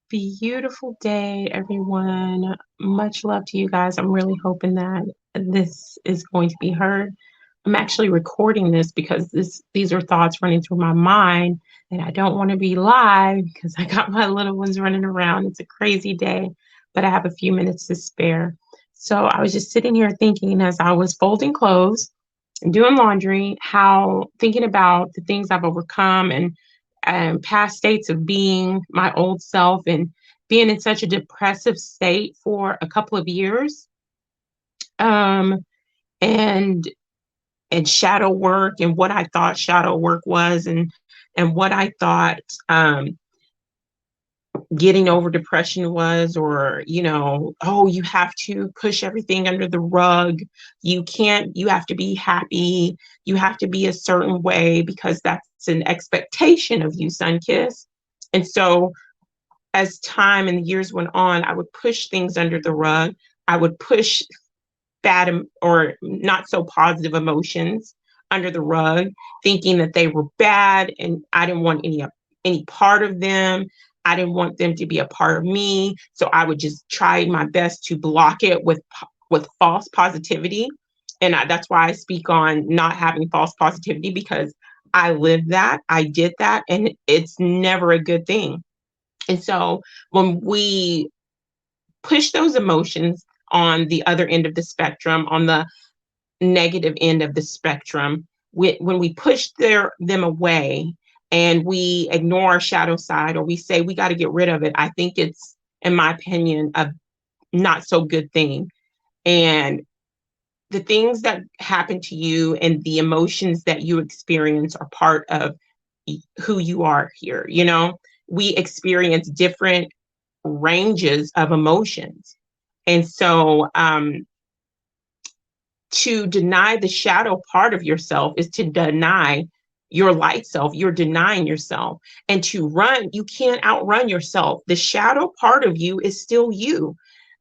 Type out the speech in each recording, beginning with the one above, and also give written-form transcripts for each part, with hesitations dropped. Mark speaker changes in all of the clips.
Speaker 1: Beautiful day, everyone. Much love to you guys. I'm really hoping that this is going to be heard. I'm actually recording this because these are thoughts running through my mind, and I don't want to be live because I got my little ones running around. It's a crazy day, but I have a few minutes to spare. So I was just sitting here thinking as I was folding clothes and doing laundry, how thinking about the things I've overcome and past states of being my old self and being in such a depressive state for a couple of years. Um, and shadow work and what I thought shadow work was and what I thought getting over depression was, or oh, you have to push everything under the rug. You can't, you have to be happy, you have to be a certain way because that's an expectation of you, sun kiss. And so as time and the years went on, I would push things under the rug. I would push bad or not so positive emotions under the rug, thinking that they were bad and I didn't want any part of them. I didn't want them to be a part of me. So I would just try my best to block it with false positivity. And that's why I speak on not having false positivity, because I lived that, I did that, and it's never a good thing. And so when we push those emotions on the other end of the spectrum, on the negative end of the spectrum, when we push them away and we ignore our shadow side, or we say we got to get rid of it, I think it's, in my opinion, a not so good thing. And the things that happen to you and the emotions that you experience are part of who you are here. We experience different ranges of emotions. And so to deny the shadow part of yourself is to deny your light self. You're denying yourself. And to run, you can't outrun yourself. The shadow part of you is still you,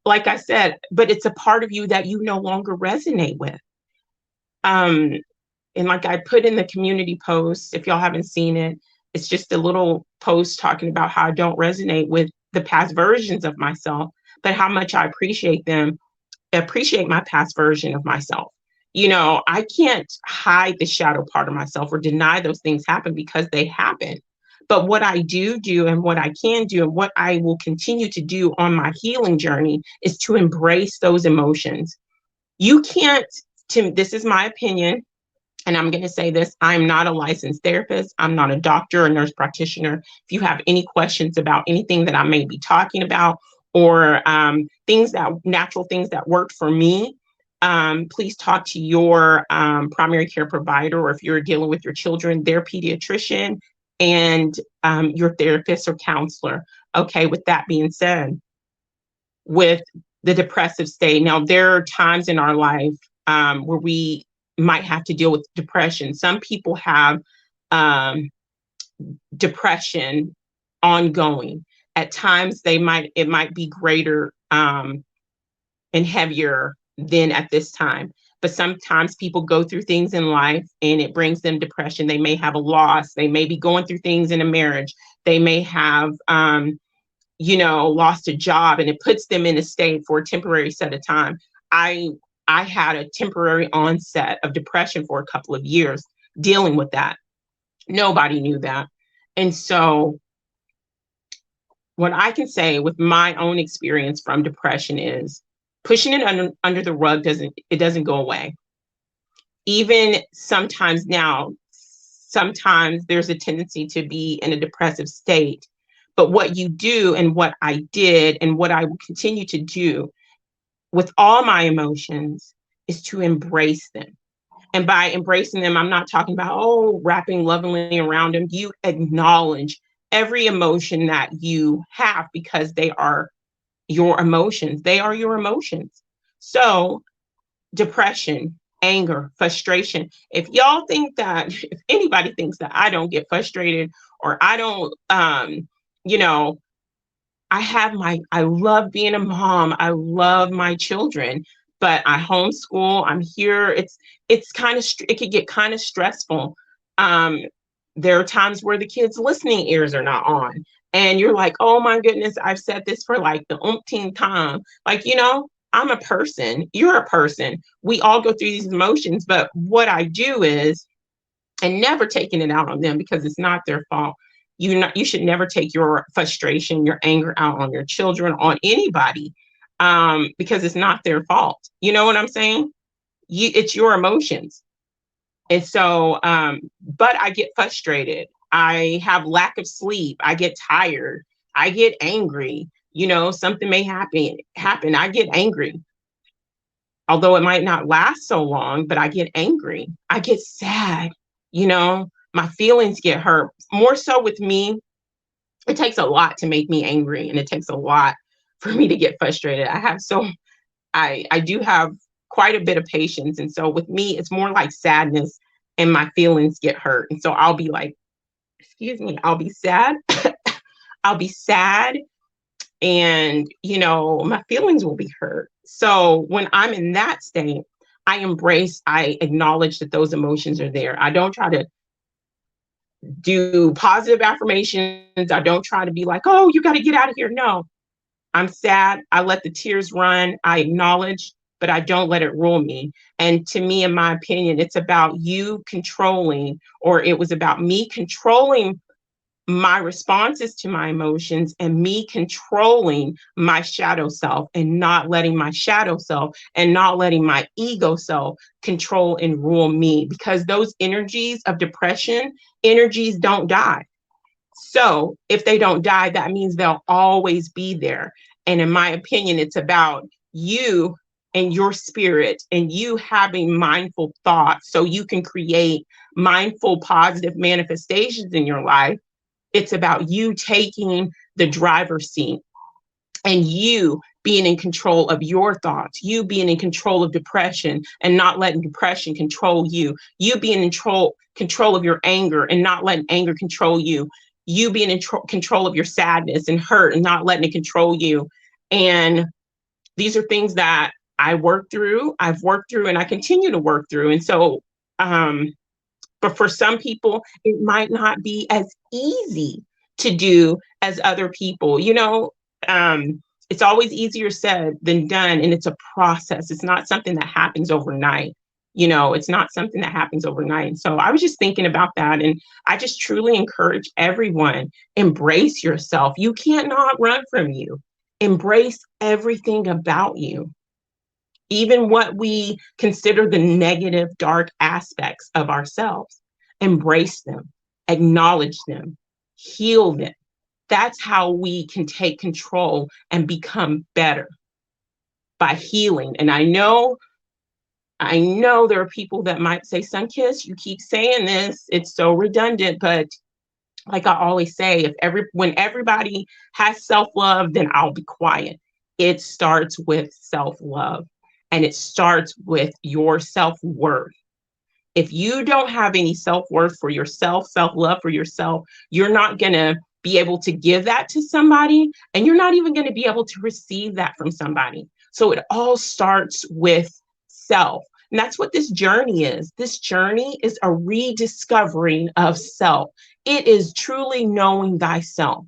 Speaker 1: like I said, but it's a part of you that you no longer resonate with. Um, and like I put in the community post, if y'all haven't seen it, it's just a little post talking about how I don't resonate with the past versions of myself, but how much I appreciate my past version of myself. I can't hide the shadow part of myself or deny those things happen, because they happen. But what I do and what I can do and what I will continue to do on my healing journey is to embrace those emotions. You can't, this is my opinion, and I'm going to say this: I'm not a licensed therapist. I'm not a doctor or nurse practitioner. If you have any questions about anything that I may be talking about, or natural things that worked for me, please talk to your primary care provider, or if you're dealing with your children, their pediatrician, and your therapist or counselor. Okay, with that being said, with the depressive state, now there are times in our life where we might have to deal with depression. Some people have um, depression ongoing. At times, it might be greater and heavier than at this time. But sometimes people go through things in life and it brings them depression. They may have a loss. They may be going through things in a marriage. They may have, lost a job, and it puts them in a state for a temporary set of time. I I had a temporary onset of depression for a couple of years dealing with that. Nobody knew that. And so what I can say with my own experience from depression is pushing it under the rug doesn't go away. Even sometimes now, sometimes there's a tendency to be in a depressive state. But what you do, and what I did, and what I will continue to do with all my emotions, is to embrace them. And by embracing them, I'm not talking about, oh, wrapping lovingly around them. You acknowledge every emotion that you have, because they are your emotions. They are your emotions. So, depression, anger, frustration. If y'all think that, if anybody thinks that I don't get frustrated, or I don't, you know, I love being a mom. I love my children, but I homeschool. I'm here. It's kind of, it could get kind of stressful. Um, there are times where the kids' listening ears are not on. And you're like, oh my goodness, I've said this for like the umpteenth time. Like, I'm a person, you're a person. We all go through these emotions, but what I do is, and never taking it out on them because it's not their fault. You should never take your frustration, your anger out on your children, on anybody, because it's not their fault. You know what I'm saying? It's your emotions. And so, but I get frustrated. I have lack of sleep. I get tired. I get angry. Something may happen. I get angry. Although it might not last so long, but I get angry. I get sad. My feelings get hurt. More so with me, it takes a lot to make me angry, and it takes a lot for me to get frustrated. I do have quite a bit of patience. And so with me, it's more like sadness, and my feelings get hurt. And so I'll be like, excuse me, I'll be sad. I'll be sad. And, my feelings will be hurt. So when I'm in that state, I acknowledge that those emotions are there. I don't try to do positive affirmations. I don't try to be like, oh, you got to get out of here. No, I'm sad. I let the tears run. I acknowledge, but I don't let it rule me. And to me, in my opinion, it's about you controlling, or it was about me controlling my responses to my emotions, and me controlling my shadow self, and not letting my shadow self and not letting my ego self control and rule me, because those energies of depression, energies don't die. So if they don't die, that means they'll always be there. And in my opinion, it's about you and your spirit, and you having mindful thoughts so you can create mindful, positive manifestations in your life. It's about you taking the driver's seat, and you being in control of your thoughts, you being in control of depression and not letting depression control you, you being in control of your anger and not letting anger control you, you being in control of your sadness and hurt and not letting it control you. And these are things that I've worked through, and I continue to work through. And so, but for some people, it might not be as easy to do as other people. It's always easier said than done, and it's a process. It's not something that happens overnight. It's not something that happens overnight. And so I was just thinking about that, and I just truly encourage everyone, embrace yourself. You can't not run from you. Embrace everything about you, even what we consider the negative, dark aspects of ourselves. Embrace them, acknowledge them, heal them. That's how we can take control and become better, by healing. And I know there are people that might say, Sunkiss, you keep saying this, it's so redundant, but like I always say, when everybody has self-love, then I'll be quiet. It starts with self-love, and it starts with your self-worth. If you don't have any self-worth for yourself, self-love for yourself, you're not going to be able to give that to somebody, and you're not even going to be able to receive that from somebody. So it all starts with self. And that's what this journey is. This journey is a rediscovering of self. It is truly knowing thyself,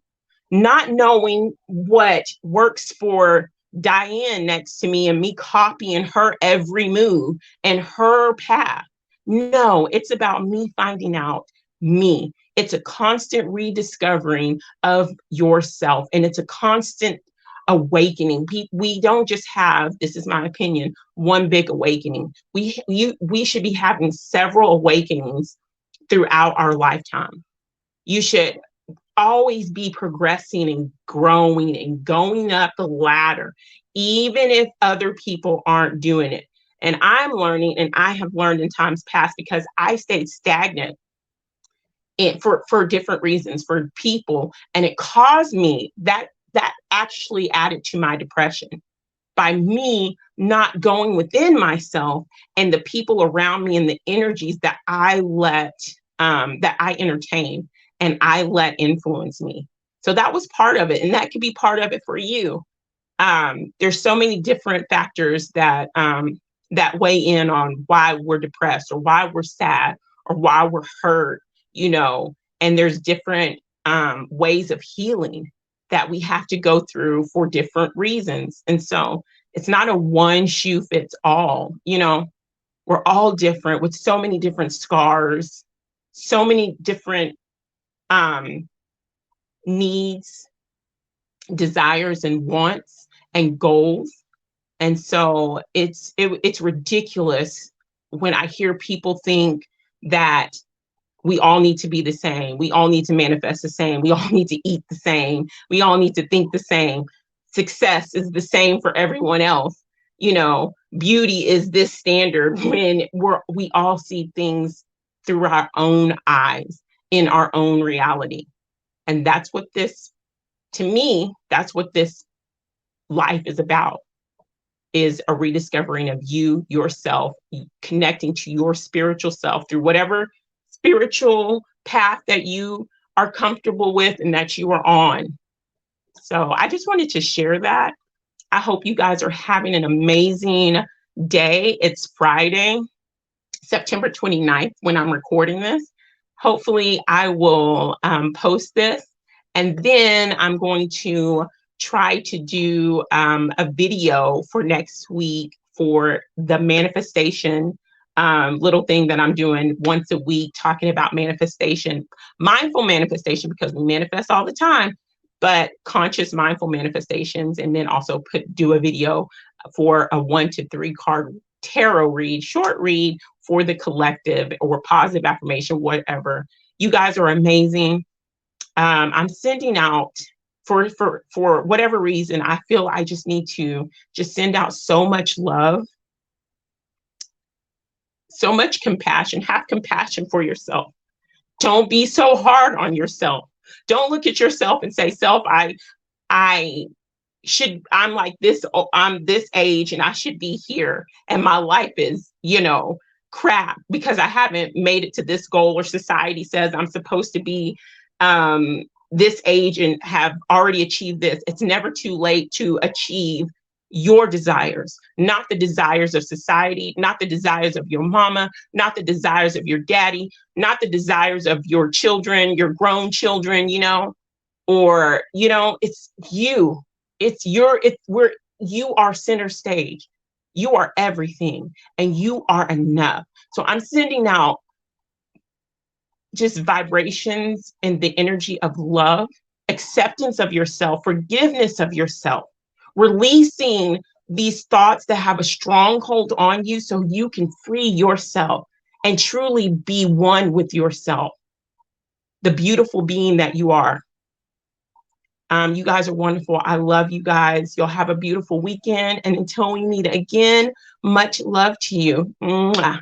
Speaker 1: not knowing what works for Diane next to me and me copying her every move and her path. No, it's about me finding out me. It's a constant rediscovering of yourself, and it's a constant awakening. We don't just have, this is my opinion, one big awakening. We should be having several awakenings throughout our lifetime. You should always be progressing and growing and going up the ladder, even if other people aren't doing it. And I'm learning, and I have learned in times past, because I stayed stagnant for different reasons, for people, and it caused me that actually added to my depression, by me not going within myself and the people around me and the energies that I entertain and I let influence me. So that was part of it, and that could be part of it for you. There's so many different factors that weigh in on why we're depressed, or why we're sad, or why we're hurt, and there's different ways of healing that we have to go through for different reasons. And so it's not a one shoe fits all, you know, we're all different with so many different scars, so many different um, needs, desires, and wants and goals. And so it's ridiculous when I hear people think that we all need to be the same. We all need to manifest the same. We all need to eat the same. We all need to think the same. Success is the same for everyone else. You know, beauty is this standard when we all see things through our own eyes in our own reality. And that's what this, to me, that's what this life is about, is a rediscovering of you, yourself, connecting to your spiritual self through whatever spiritual path that you are comfortable with and that you are on. So I just wanted to share that. I hope you guys are having an amazing day. It's Friday, September 29th, when I'm recording this. Hopefully, I will post this. And then I'm going to try to do a video for next week for the manifestation little thing that I'm doing once a week, talking about manifestation, mindful manifestation, because we manifest all the time, but conscious mindful manifestations. And then also do a video for a 1 to 3 card tarot read, short read for the collective, or positive affirmation, whatever. You guys are amazing. I'm sending out for whatever reason, I feel I just need to just send out so much love, so much compassion. Have compassion for yourself. Don't be so hard on yourself. Don't look at yourself and say, self, I'm like this, I'm this age and I should be here. And my life is, crap because I haven't made it to this goal, or society says I'm supposed to be this age and have already achieved this. It's never too late to achieve your desires, not the desires of society, not the desires of your mama, not the desires of your daddy, not the desires of your children, your grown children, or, it's you. You are center stage. You are everything and you are enough. So I'm sending out just vibrations and the energy of love, acceptance of yourself, forgiveness of yourself, releasing these thoughts that have a stronghold on you so you can free yourself and truly be one with yourself, the beautiful being that you are. You guys are wonderful. I love you guys. You'll have a beautiful weekend. And until we meet again, much love to you. Mwah.